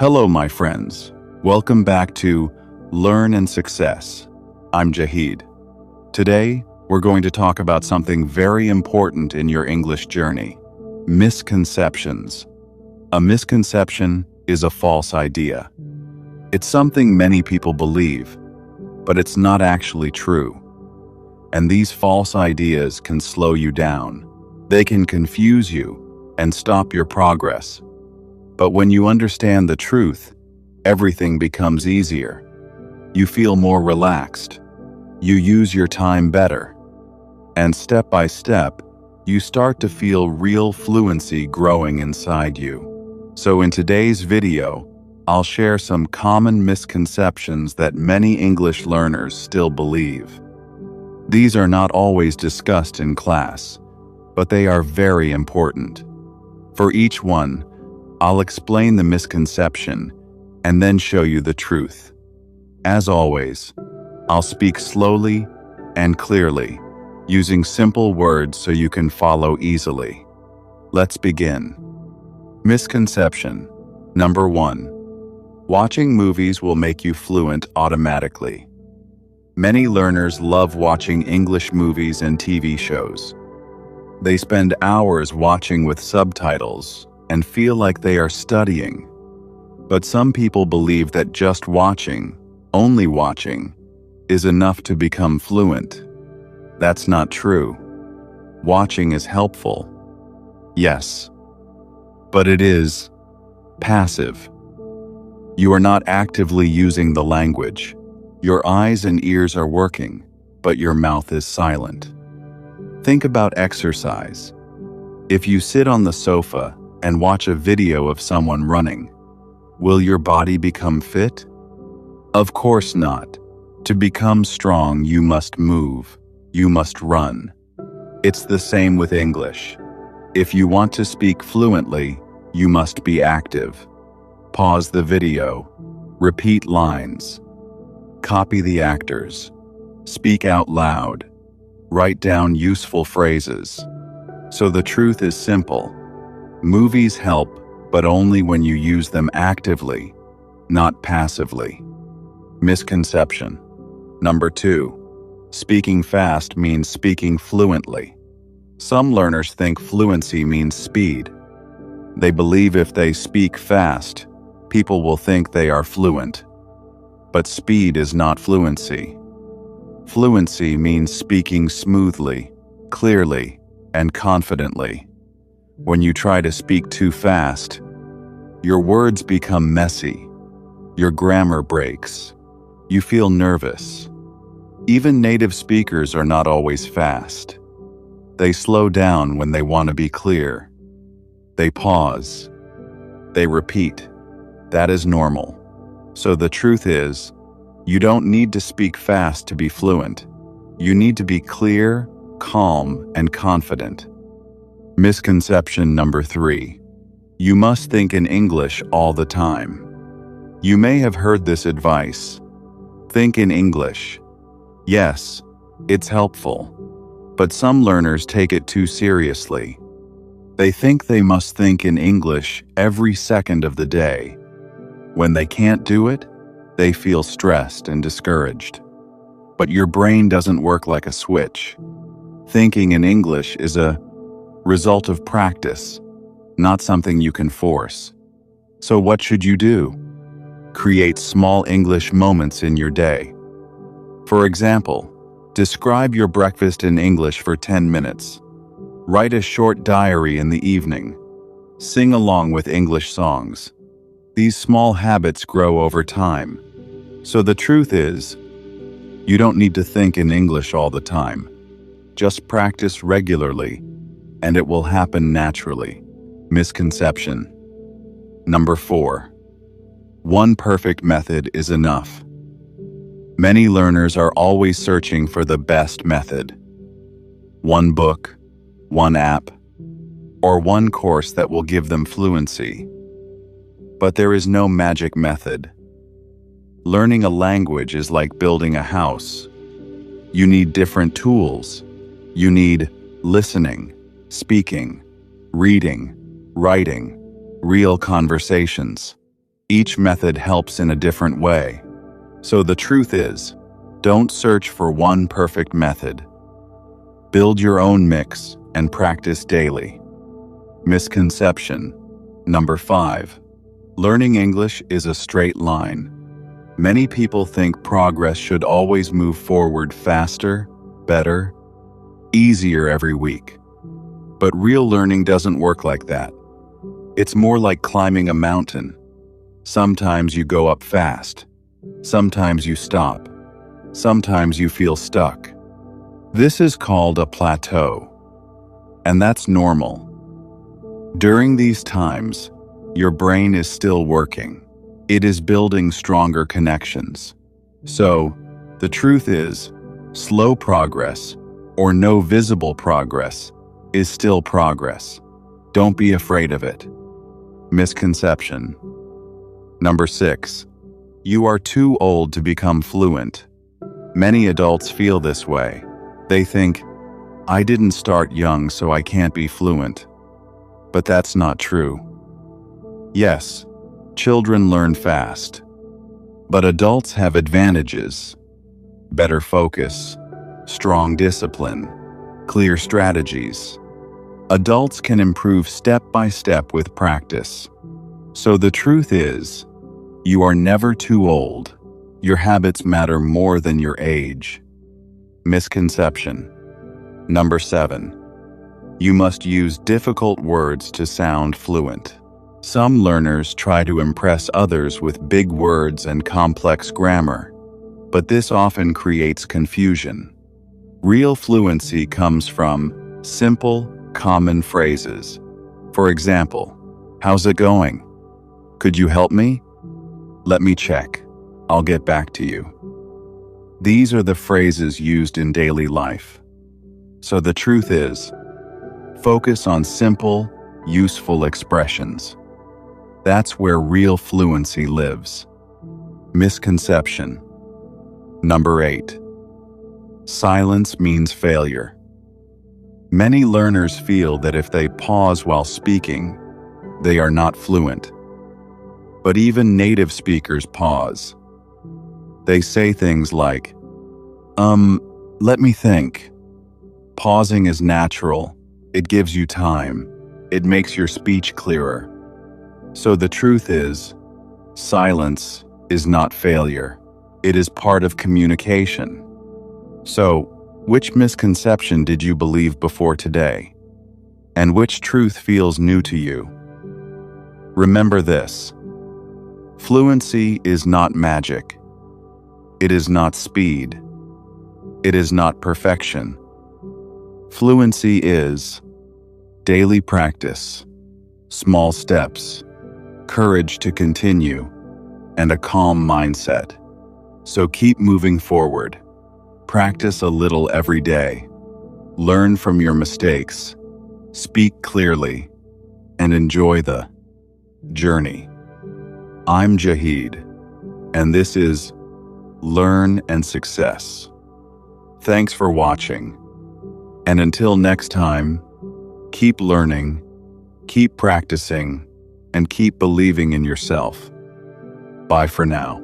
Hello, my friends. Welcome back to Learn and Success. I'm Jahid. Today, we're going to talk about something very important in your English journey: misconceptions. A misconception is a false idea. It's something many people believe, but it's not actually true. And these false ideas can slow you down. They can confuse you and stop your progress. But when you understand the truth, everything becomes easier. You feel more relaxed. You use your time better. And step by step, you start to feel real fluency growing inside you. So in today's video, I'll share some common misconceptions that many English learners still believe. These are not always discussed in class, but they are very important. For each one, I'll explain the misconception and then show you the truth. As always, I'll speak slowly and clearly, using simple words so you can follow easily. Let's begin. Misconception number 1. Watching movies will make you fluent automatically. Many learners love watching English movies and TV shows. They spend hours watching with subtitles and feel like they are studying. But some people believe that just watching, only watching, is enough to become fluent. That's not true. Watching is helpful. Yes. But it is passive. You are not actively using the language. Your eyes and ears are working, but your mouth is silent. Think about exercise. If you sit on the sofa and watch a video of someone running, will your body become fit? Of course not. To become strong, you must move. You must run. It's the same with English. If you want to speak fluently, you must be active. Pause the video. Repeat lines. Copy the actors. Speak out loud. Write down useful phrases. So the truth is simple. Movies help, but only when you use them actively, not passively. Misconception number 2. Speaking fast means speaking fluently. Some learners think fluency means speed. They believe if they speak fast, people will think they are fluent. But speed is not fluency. Fluency means speaking smoothly, clearly, and confidently. When you try to speak too fast, your words become messy. Your grammar breaks. You feel nervous. Even native speakers are not always fast. They slow down when they want to be clear. They pause. They repeat. That is normal. So the truth is, you don't need to speak fast to be fluent. You need to be clear, calm, and confident. Misconception number 3. You must think in English all the time. You may have heard this advice. Think in English. Yes, it's helpful. But some learners take it too seriously. They think they must think in English every second of the day. When they can't do it, they feel stressed and discouraged. But your brain doesn't work like a switch. Thinking in English is a result of practice, not something you can force. So what should you do? Create small English moments in your day. For example, describe your breakfast in English for 10 minutes. Write a short diary in the evening. Sing along with English songs. These small habits grow over time. So the truth is, you don't need to think in English all the time. Just practice regularly, and it will happen naturally. Misconception number 4. One perfect method is enough. Many learners are always searching for the best method. One book, one app, or one course that will give them fluency. But there is no magic method. Learning a language is like building a house. You need different tools. You need listening, speaking, reading, writing, real conversations. Each method helps in a different way. So the truth is, don't search for one perfect method. Build your own mix and practice daily. Misconception. Number 5. Learning English is a straight line. Many people think progress should always move forward faster, better, easier every week. But real learning doesn't work like that. It's more like climbing a mountain. Sometimes you go up fast. Sometimes you stop. Sometimes you feel stuck. This is called a plateau. And that's normal. During these times, your brain is still working. It is building stronger connections. So, the truth is, slow progress, or no visible progress, is still progress. Don't be afraid of it. Misconception. Number 6. You are too old to become fluent. Many adults feel this way. They think, I didn't start young, so I can't be fluent. But that's not true. Yes, children learn fast. But adults have advantages. Better focus, strong discipline, clear strategies. Adults can improve step by step with practice. So the truth is, you are never too old. Your habits matter more than your age. Misconception. Number 7. You must use difficult words to sound fluent. Some learners try to impress others with big words and complex grammar, but this often creates confusion. Real fluency comes from simple, common phrases. For example, how's it going? Could you help me? Let me check. I'll get back to you. These are the phrases used in daily life. So the truth is, focus on simple, useful expressions. That's where real fluency lives. Misconception. Number 8. Silence means failure. Many learners feel that if they pause while speaking, they are not fluent. But even native speakers pause. They say things like, let me think. Pausing is natural. It gives you time. It makes your speech clearer. So the truth is, silence is not failure. It is part of communication. So, which misconception did you believe before today? And which truth feels new to you? Remember this. Fluency is not magic. It is not speed. It is not perfection. Fluency is daily practice, small steps, courage to continue, and a calm mindset. So keep moving forward. Practice a little every day. Learn from your mistakes. Speak clearly. And enjoy the journey. I'm Jahid, and this is Learn and Success. Thanks for watching. And until next time, keep learning, keep practicing, and keep believing in yourself. Bye for now.